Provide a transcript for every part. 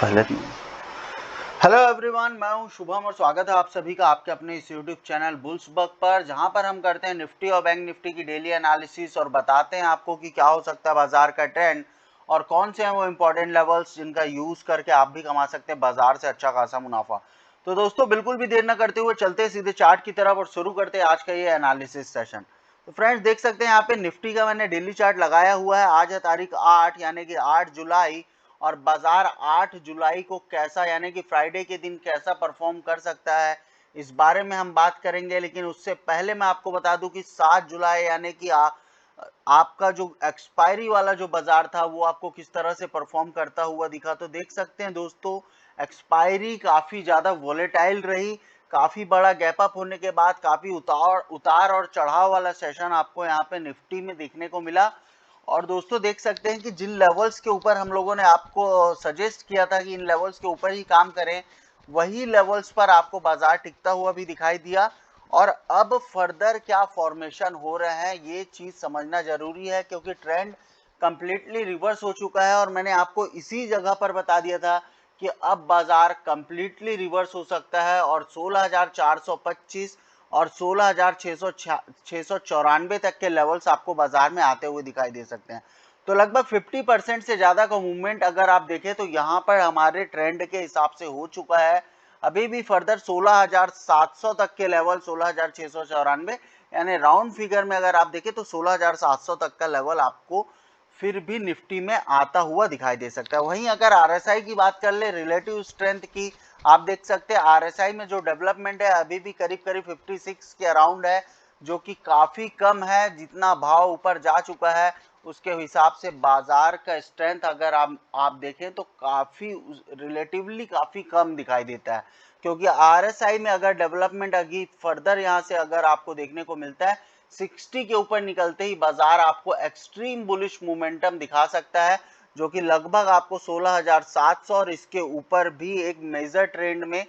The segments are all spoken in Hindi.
गलत नहीं। हेलो एवरीवन, मैं हूं शुभम और स्वागत है आप सभी का आपके अपने इस यूट्यूब चैनल बुल्स बग पर, जहां पर हम करते हैं निफ्टी और बैंक निफ्टी की डेली एनालिसिस और बताते हैं आपको कि क्या हो सकता है बाजार का ट्रेंड और कौन से हैं वो इंपॉर्टेंट लेवल्स जिनका यूज करके आप भी कमा सकते हैं बाजार से अच्छा खासा मुनाफा। तो दोस्तों बिल्कुल भी देर न करते हुए चलते सीधे चार्ट की तरफ और शुरू करते हैं आज का ये एनालिसिस सेशन। तो फ्रेंड्स देख सकते हैं यहाँ पे निफ्टी का मैंने डेली चार्ट लगाया हुआ है। आज है तारीख 8 यानी कि 8 जुलाई और बाजार 8 जुलाई को कैसा यानी कि फ्राइडे के दिन कैसा परफॉर्म कर सकता है इस बारे में हम बात करेंगे। लेकिन उससे पहले मैं आपको बता दूं कि 7 जुलाई यानी कि आपका जो एक्सपायरी वाला जो बाजार था वो आपको किस तरह से परफॉर्म करता हुआ दिखा। तो देख सकते हैं दोस्तों एक्सपायरी काफी ज्यादा वोलेटाइल रही, काफी बड़ा गैप अप होने के बाद काफी उतार और चढ़ाव वाला सेशन आपको यहाँ पे निफ्टी में देखने को मिला। और दोस्तों देख सकते हैं कि जिन लेवल्स के ऊपर हम लोगों ने आपको सजेस्ट किया था कि इन लेवल्स के ऊपर ही काम करें, वही लेवल्स पर आपको बाजार टिकता हुआ भी दिखाई दिया। और अब फर्दर क्या फॉर्मेशन हो रहे हैं ये चीज समझना जरूरी है, क्योंकि ट्रेंड कंप्लीटली रिवर्स हो चुका है। और मैंने आपको इसी जगह पर बता दिया था कि अब बाजार कंप्लीटली रिवर्स हो सकता है और 16,425 और 16,694 तक के लेवल्स आपको बाजार में आते हुए दिखाई दे सकते हैं। तो लगभग 50% से ज्यादा का मूवमेंट अगर आप देखें तो यहाँ पर हमारे ट्रेंड के हिसाब से हो चुका है। अभी भी फर्दर 16,700 तक के लेवल, 16,694 यानी राउंड फिगर में अगर आप देखें तो 16,700 तक का लेवल आपको फिर भी निफ्टी में आता हुआ दिखाई दे सकता है। वहीं अगर आरएसआई की बात कर ले, रिलेटिव स्ट्रेंथ की, आप देख सकते हैं आरएसआई में जो डेवलपमेंट है अभी भी करीब करीब 56 के अराउंड है, जो कि काफी कम है। जितना भाव ऊपर जा चुका है उसके हिसाब से बाजार का स्ट्रेंथ अगर आप देखें तो काफी रिलेटिवली काफी कम दिखाई देता है। क्योंकि आरएसआई में अगर डेवलपमेंट अभी फर्दर यहाँ से अगर आपको देखने को मिलता है 60 के ऊपर निकलते ही बाजार आपको एक्सट्रीम बुलिश मोमेंटम दिखा सकता है, जो कि लगभग आपको 16,700 और इसके ऊपर भी एक मेजर ट्रेंड में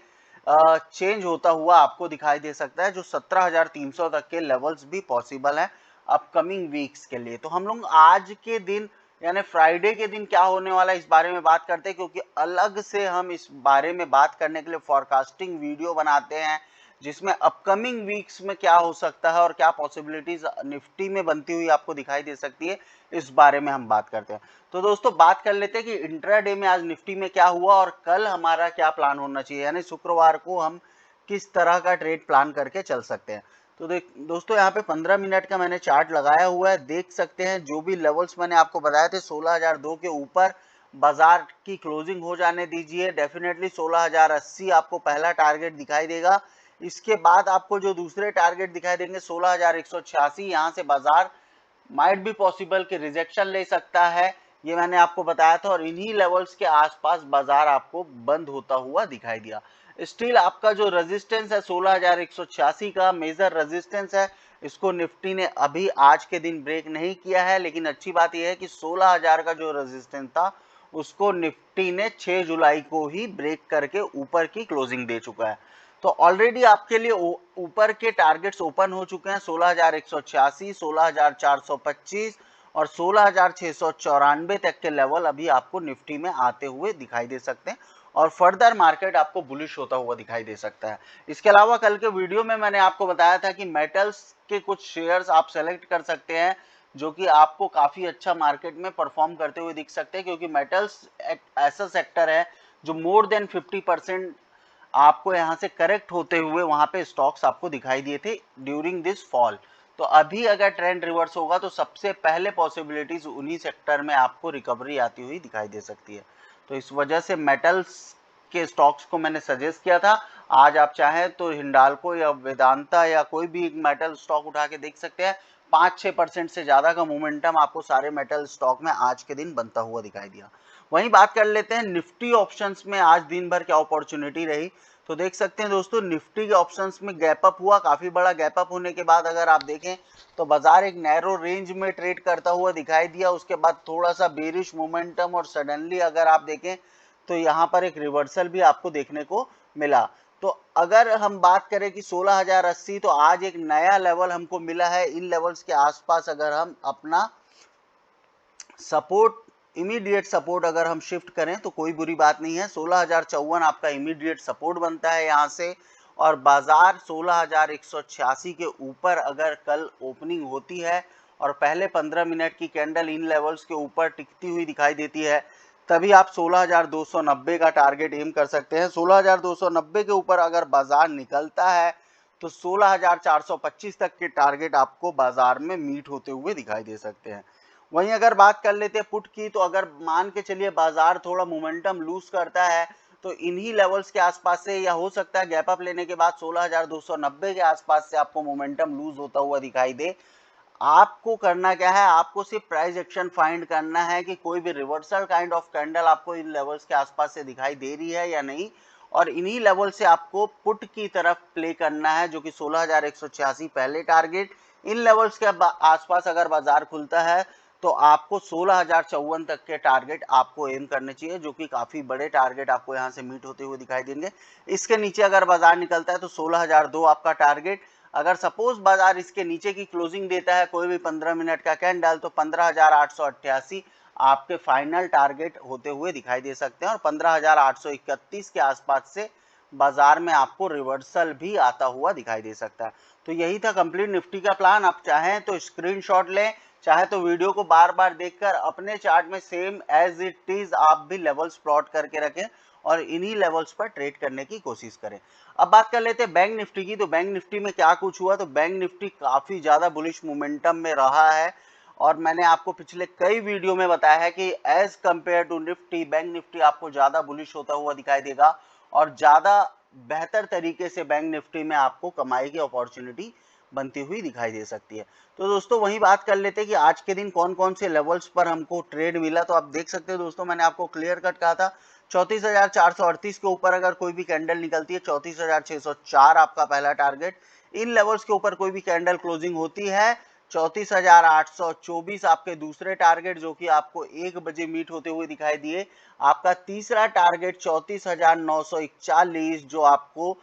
चेंज होता हुआ आपको दिखाई दे सकता है, जो 17,300 तक के लेवल्स भी पॉसिबल हैं अपकमिंग वीक्स के लिए। तो हम लोग आज के दिन यानी फ्राइडे के दिन क्या होने वाला है इस बारे में बात करते हैं, क्योंकि अलग से हम इस बारे में बात करने के लिए फॉरकास्टिंग वीडियो बनाते हैं जिसमें अपकमिंग वीक्स में क्या हो सकता है और क्या पॉसिबिलिटीज निफ्टी में बनती हुई आपको दिखाई दे सकती है, इस बारे में हम बात करते हैं। तो दोस्तों बात कर लेते हैं कि इंट्राडे में आज निफ्टी में क्या हुआ और कल हमारा क्या प्लान होना चाहिए, यानी शुक्रवार को हम किस तरह का ट्रेड प्लान करके चल सकते हैं। तो दोस्तों यहाँ पे 15 मिनट का मैंने चार्ट लगाया हुआ है। देख सकते हैं जो भी लेवल्स मैंने आपको बताए थे 16,002 के ऊपर बाजार की क्लोजिंग हो जाने दीजिए। डेफिनेटली 16,080 आपको पहला टारगेट दिखाई देगा। इसके बाद आपको जो दूसरे टारगेट दिखाई देंगे 16,186, यहाँ से बाजार माइट भी पॉसिबल कि रिजेक्शन ले सकता है, ये मैंने आपको बताया था। और इन्हीं लेवल्स के आसपास बाजार आपको बंद होता हुआ दिखाई दिया। स्टिल आपका जो रेजिस्टेंस है 16,186 का मेजर रेजिस्टेंस है, इसको निफ्टी ने अभी आज के दिन ब्रेक नहीं किया है। लेकिन अच्छी बात यह है कि 16,000 का जो रेजिस्टेंस था उसको निफ्टी ने 6 जुलाई को ही ब्रेक करके ऊपर की क्लोजिंग दे चुका है। तो ऑलरेडी आपके लिए ऊपर के टारगेट्स ओपन हो चुके हैं 16,186, 16,425 और 16,694 तक के लेवल अभी आपको निफ्टी में आते हुए दिखाई दे सकते हैं और फर्दर मार्केट आपको बुलिश होता हुआ दिखाई दे सकता है। इसके अलावा कल के वीडियो में मैंने आपको बताया था कि मेटल्स के कुछ शेयर्स आप सेलेक्ट कर सकते हैं जो कि आपको काफी अच्छा मार्केट में परफॉर्म करते हुए दिख सकते हैं, क्योंकि मेटल्स एक ऐसा सेक्टर है जो मोर देन 50% आपको यहाँ से करेक्ट होते हुए वहां पे स्टॉक्स आपको दिखाई दिए थे ड्यूरिंग दिस फॉल। तो अभी अगर ट्रेंड रिवर्स होगा तो सबसे पहले पॉसिबिलिटीज उन्हीं सेक्टर में आपको रिकवरी आती हुई दिखाई दे सकती है। तो इस वजह से मेटल्स के स्टॉक्स को मैंने सजेस्ट किया था। आज आप चाहें तो हिंडाल्को या वेदांता या कोई भी एक मेटल स्टॉक उठा के देख सकते हैं। 5-6% से ज्यादा का मोमेंटम आपको सारे मेटल स्टॉक में आज के दिन बनता हुआ दिखाई दिया। वहीं बात कर लेते हैं निफ्टी ऑप्शंस में आज दिन भर क्या अपॉर्चुनिटी रही। तो देख सकते हैं दोस्तों निफ्टी के ऑप्शंस में गैप अप हुआ, काफी बड़ा गैप अप होने के बाद अगर आप देखें तो बाजार एक नैरो रेंज में ट्रेड करता हुआ दिखाई दिया। उसके बाद थोड़ा सा बेरिश मोमेंटम और सडनली अगर आप देखें तो यहाँ पर एक रिवर्सल भी आपको देखने को मिला। तो अगर हम बात करें कि 16,080, तो आज एक नया लेवल हमको मिला है। इन लेवल्स के आसपास अगर हम अपना सपोर्ट इमीडिएट सपोर्ट अगर हम शिफ्ट करें तो कोई बुरी बात नहीं है। 16,054 आपका इमीडिएट सपोर्ट बनता है यहाँ से, और बाजार 16,186 के ऊपर अगर कल ओपनिंग होती है और पहले 15 मिनट की कैंडल इन लेवल्स के ऊपर टिकती हुई दिखाई देती है, तभी आप 16,290 का टारगेट एम कर सकते हैं। 16,290 के ऊपर अगर बाजार निकलता है तो 16,425 तक के टारगेट आपको बाजार में मीट होते हुए दिखाई दे सकते हैं। वहीं अगर बात कर लेते हैं पुट की, तो अगर मान के चलिए बाजार थोड़ा मोमेंटम लूज करता है तो इन्हीं लेवल्स के आसपास से, या हो सकता है गैप अप लेने के बाद 16,290 के आसपास से आपको मोमेंटम लूज होता हुआ दिखाई दे। आपको करना क्या है, आपको सिर्फ प्राइस एक्शन फाइंड करना है कि कोई भी रिवर्सल काइंड ऑफ कैंडल आपको इन लेवल्स के आसपास से दिखाई दे रही है या नहीं, और इन्हीं लेवल से आपको पुट की तरफ प्ले करना है, जो कि 16,186 पहले टारगेट। इन लेवल्स के आसपास अगर बाजार खुलता है तो आपको 16,054 तक के टारगेट आपको एम करने चाहिए, जो कि काफी बड़े टारगेट आपको यहाँ से मीट होते हुए दिखाई देंगे। इसके नीचे अगर बाजार निकलता है तो 16,002 आपका टारगेट। अगर सपोज बाजार इसके नीचे की क्लोजिंग देता है कोई भी 15 मिनट का कैंडल, तो 15,888 आपके फाइनल टारगेट होते हुए दिखाई दे सकते हैं, और 15,831 के आसपास से बाजार में आपको रिवर्सल भी आता हुआ दिखाई दे सकता है। तो यही था कंप्लीट निफ्टी का प्लान। आप चाहें तो स्क्रीनशॉट लें, चाहे तो वीडियो को बार बार देखकर अपने चार्ट में सेम एज इट इज आप भी लेवल्स प्लॉट करके रखें और इन्हीं लेवल्स पर ट्रेड करने की कोशिश करें। अब बात कर लेते हैं बैंक निफ्टी की। तो बैंक निफ्टी में क्या कुछ हुआ, तो बैंक निफ्टी काफी ज्यादा बुलिश मोमेंटम में रहा है, और मैंने आपको पिछले कई वीडियो में बताया है कि as compare to Nifty, bank Nifty आपको ज्यादा बुलिश होता हुआ दिखाई देगा, और ज्यादा बेहतर तरीके से बैंक निफ्टी में आपको कमाई की अपॉर्चुनिटी बनती हुई दिखाई दे सकती है। तो दोस्तों वही बात कर लेते हैं कि आज के दिन कौन कौन से लेवल्स पर हमको ट्रेड मिला। तो आप देख सकते हो दोस्तों, मैंने आपको क्लियर कट कहा था 34,438 के ऊपर अगर कोई भी कैंडल निकलती है, 34,604 आपका पहला टारगेट। इन लेवल्स के ऊपर कोई भी कैंडल क्लोजिंग होती है, 34,824 आपके दूसरे टारगेट, जो कि आपको 1 बजे मीट होते हुए दिखाई दिए। आपका तीसरा टारगेट 34,941, जो आपको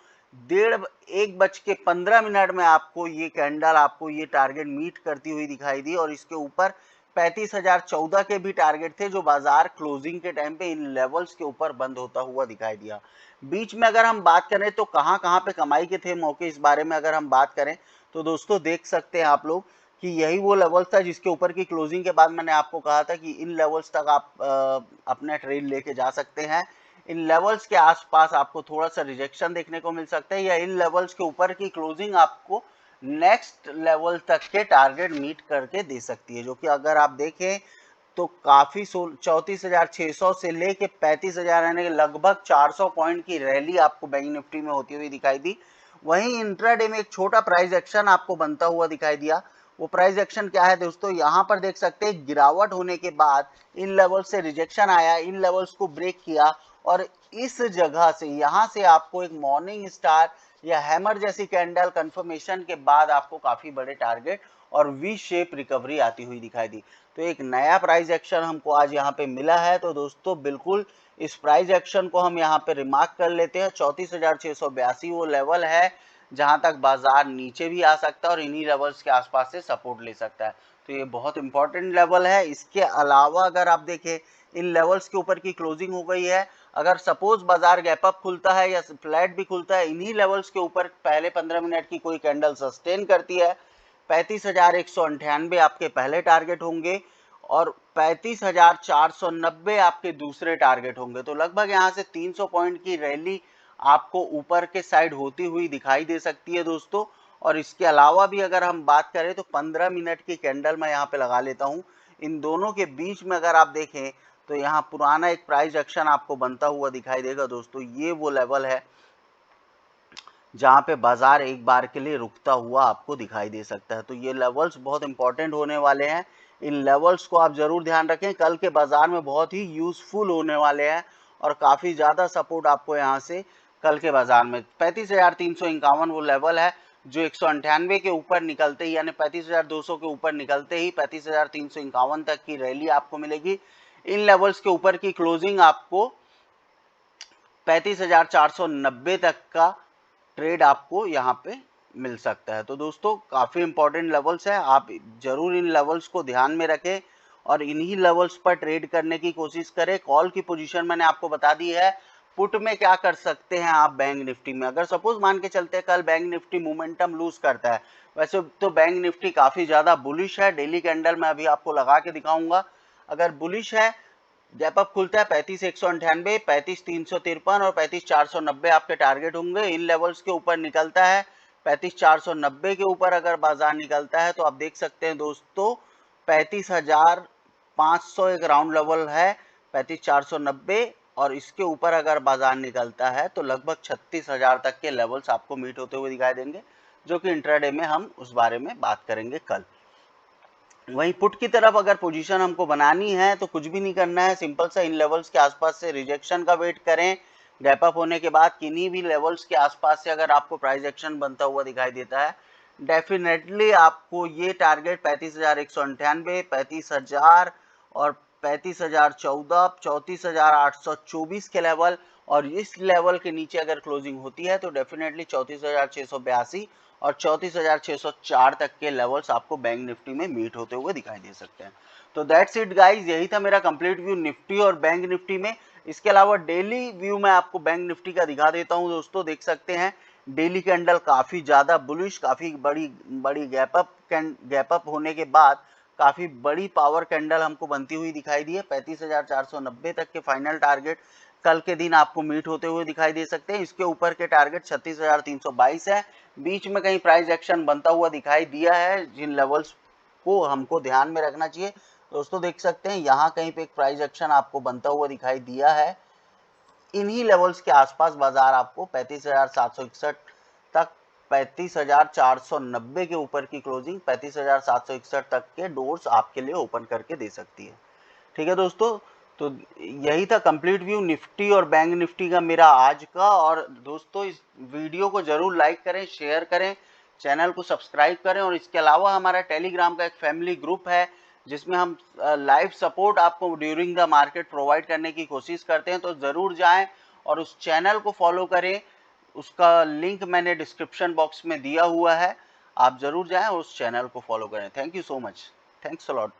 1:15 में आपको ये कैंडल, आपको ये टारगेट मीट करती हुई दिखाई दी, और इसके ऊपर 35,014 के भी टारगेट थे, जो बाजार क्लोजिंग के टाइम पे इन लेवल्स के ऊपर बंद होता हुआ दिखाई दिया। बीच में अगर हम बात करें तो कहां कहां पे कमाई के थे मौके, इस बारे में अगर हम बात करें तो दोस्तों देख सकते हैं आप लोग कि यही वो लेवल था जिसके ऊपर की क्लोजिंग के बाद मैंने आपको कहा था कि इन लेवल्स तक आप अपना ट्रेड लेके जा सकते हैं। इन लेवल्स के आसपास आपको थोड़ा सा रिजेक्शन देखने को मिल सकता है, या इन लेवल्स के ऊपर की क्लोजिंग आपको नेक्स्ट लेवल तक के टारगेट मीट करके दे सकती है, जो कि अगर आप देखें तो काफी 34,600 से लेके 35,000 यानी कि लगभग 400 पॉइंट की रैली आपको बैंक निफ्टी में होती हुई दिखाई दी। वहीं इंट्राडे में एक छोटा प्राइस एक्शन आपको बनता हुआ दिखाई दिया। वो प्राइस एक्शन क्या है दोस्तों, यहाँ पर देख सकते हैं गिरावट होने के बाद इन लेवल से रिजेक्शन आया, इन लेवल्स को ब्रेक किया, और इस जगह से यहाँ से आपको एक मॉर्निंग स्टार या हैमर जैसी कैंडल कंफर्मेशन के बाद आपको काफी बड़े टारगेट और वी शेप रिकवरी आती हुई दिखाई दी। तो एक नया प्राइस एक्शन हमको आज यहाँ पे मिला है। तो दोस्तों बिल्कुल इस प्राइस एक्शन को हम यहाँ पे रिमार्क कर लेते हैं। 34,682 वो लेवल है जहां तक बाजार नीचे भी आ सकता है और इन्हीं लेवल्स के आसपास से सपोर्ट ले सकता है। तो ये बहुत इंपॉर्टेंट लेवल है। इसके अलावा अगर आप देखें इन लेवल्स के ऊपर की क्लोजिंग हो गई है, अगर सपोज बाजार गैप अप खुलता है या फ्लैट भी खुलता है, इन्हीं लेवल्स के ऊपर पहले 15 मिनट की कोई कैंडल सस्टेन करती है, 35,198 आपके पहले टारगेट होंगे और 35,490 आपके दूसरे टारगेट होंगे। तो लगभग यहाँ से 300 पॉइंट की रैली आपको ऊपर के साइड होती हुई दिखाई दे सकती है दोस्तों। और इसके अलावा भी अगर हम बात करें तो 15 मिनट की कैंडल मैं यहाँ पे लगा लेता हूँ। इन दोनों के बीच में अगर आप देखें तो यहाँ पुराना एक प्राइस एक्शन आपको बनता हुआ दिखाई देगा दोस्तों। ये वो लेवल है जहाँ पे बाजार एक बार के लिए रुकता हुआ आपको दिखाई दे सकता है। तो ये लेवल्स बहुत इंपॉर्टेंट होने वाले हैं। इन लेवल्स को आप जरूर ध्यान रखें, कल के बाजार में बहुत ही यूजफुल होने वाले हैं और काफी ज्यादा सपोर्ट आपको यहाँ से कल के बाजार में 35,351 वो लेवल है जो 198 के ऊपर निकलते ही, यानी 35,200 के ऊपर निकलते ही 35,351 तक की रैली आपको मिलेगी। इन लेवल्स के ऊपर की क्लोजिंग आपको 35,490 तक का ट्रेड आपको यहाँ पे मिल सकता है। तो दोस्तों काफी इंपॉर्टेंट लेवल्स है, आप जरूर इन लेवल्स को ध्यान में रखें और इन्हीं लेवल्स पर ट्रेड करने की कोशिश करें। कॉल की पोजीशन मैंने आपको बता दी है। पुट में क्या कर सकते हैं आप बैंक निफ्टी में, अगर सपोज मान के चलते हैं कल बैंक निफ्टी मोमेंटम लूज करता है, वैसे तो बैंक निफ्टी काफी ज्यादा बुलिश है। डेली कैंडल में अभी आपको लगा के दिखाऊंगा। अगर बुलिश है, गैप अप खुलता है 35,198, 35,353 और 35,490 आपके टारगेट होंगे। इन लेवल्स के ऊपर निकलता है 35,490 के ऊपर अगर बाजार निकलता है तो आप देख सकते हैं दोस्तों 35,500 एक राउंड लेवल है, 35,490, और इसके ऊपर अगर बाजार निकलता है तो लगभग 36,000 तक के लेवल्स आपको मीट होते हुए दिखाई देंगे, जो कि इंट्राडे में हम उस बारे में बात करेंगे कल। वहीं पुट की तरफ अगर पोजीशन हमको बनानी है तो कुछ भी नहीं करना है, सिंपल सा इन लेवल्स के आसपास से रिजेक्शन का वेट करें। गैप अप होने के बाद किन्हीं भी लेवल्स के आसपास से अगर आपको प्राइस एक्शन बनता हुआ दिखाई देता है, डेफिनेटली आपको ये टारगेट 35,198, 35,000 और 35,014, 34,824 के लेवल, और इस लेवल के नीचे अगर क्लोजिंग होती है तो डेफिनेटली 34,682 और 34,604 तक के लेवल्स आपको बैंक निफ्टी में मीट होते हुए दिखाई दे सकते हैं। तो दैट्स इट गाइस, यही था मेरा कंप्लीट व्यू निफ्टी और बैंक निफ्टी में। इसके अलावा डेली व्यू मैं आपको बैंक निफ्टी का दिखा देता हूं दोस्तों। देख सकते हैं डेली कैंडल काफी ज्यादा बुलिश, काफी बड़ी गैप अप होने के बाद काफी बड़ी पावर कैंडल हमको बनती हुई दिखाई दी है। 35,490 तक के फाइनल टारगेट कल के दिन आपको मीट होते हुए दिखाई दे सकते हैं। इसके ऊपर के टारगेट 36,322 है। बीच में कहीं प्राइस एक्शन बनता हुआ दिखाई दिया है, जिन लेवल्स को हमको ध्यान में रखना चाहिए दोस्तों। देख सकते हैं यहाँ कहीं पे एक प्राइस एक्शन आपको बनता हुआ दिखाई दिया है। इन्हीं लेवल्स के आसपास बाजार आपको 35,761 तक, 35,490 के ऊपर की क्लोजिंग 35,761 तक के डोर्स आपके लिए ओपन करके दे सकती है। ठीक है दोस्तों, तो यही था कंप्लीट व्यू निफ्टी और बैंक निफ्टी का मेरा आज का। और दोस्तों इस वीडियो को जरूर लाइक करें, शेयर करें, चैनल को सब्सक्राइब करें। और इसके अलावा हमारा टेलीग्राम का एक फैमिली ग्रुप है जिसमें हम लाइव सपोर्ट आपको ड्यूरिंग द मार्केट प्रोवाइड करने की कोशिश करते हैं, तो ज़रूर जाएं और उस चैनल को फॉलो करें। उसका लिंक मैंने डिस्क्रिप्शन बॉक्स में दिया हुआ है, आप ज़रूर जाएं और उस चैनल को फॉलो करें। Thank you so much, thanks a lot.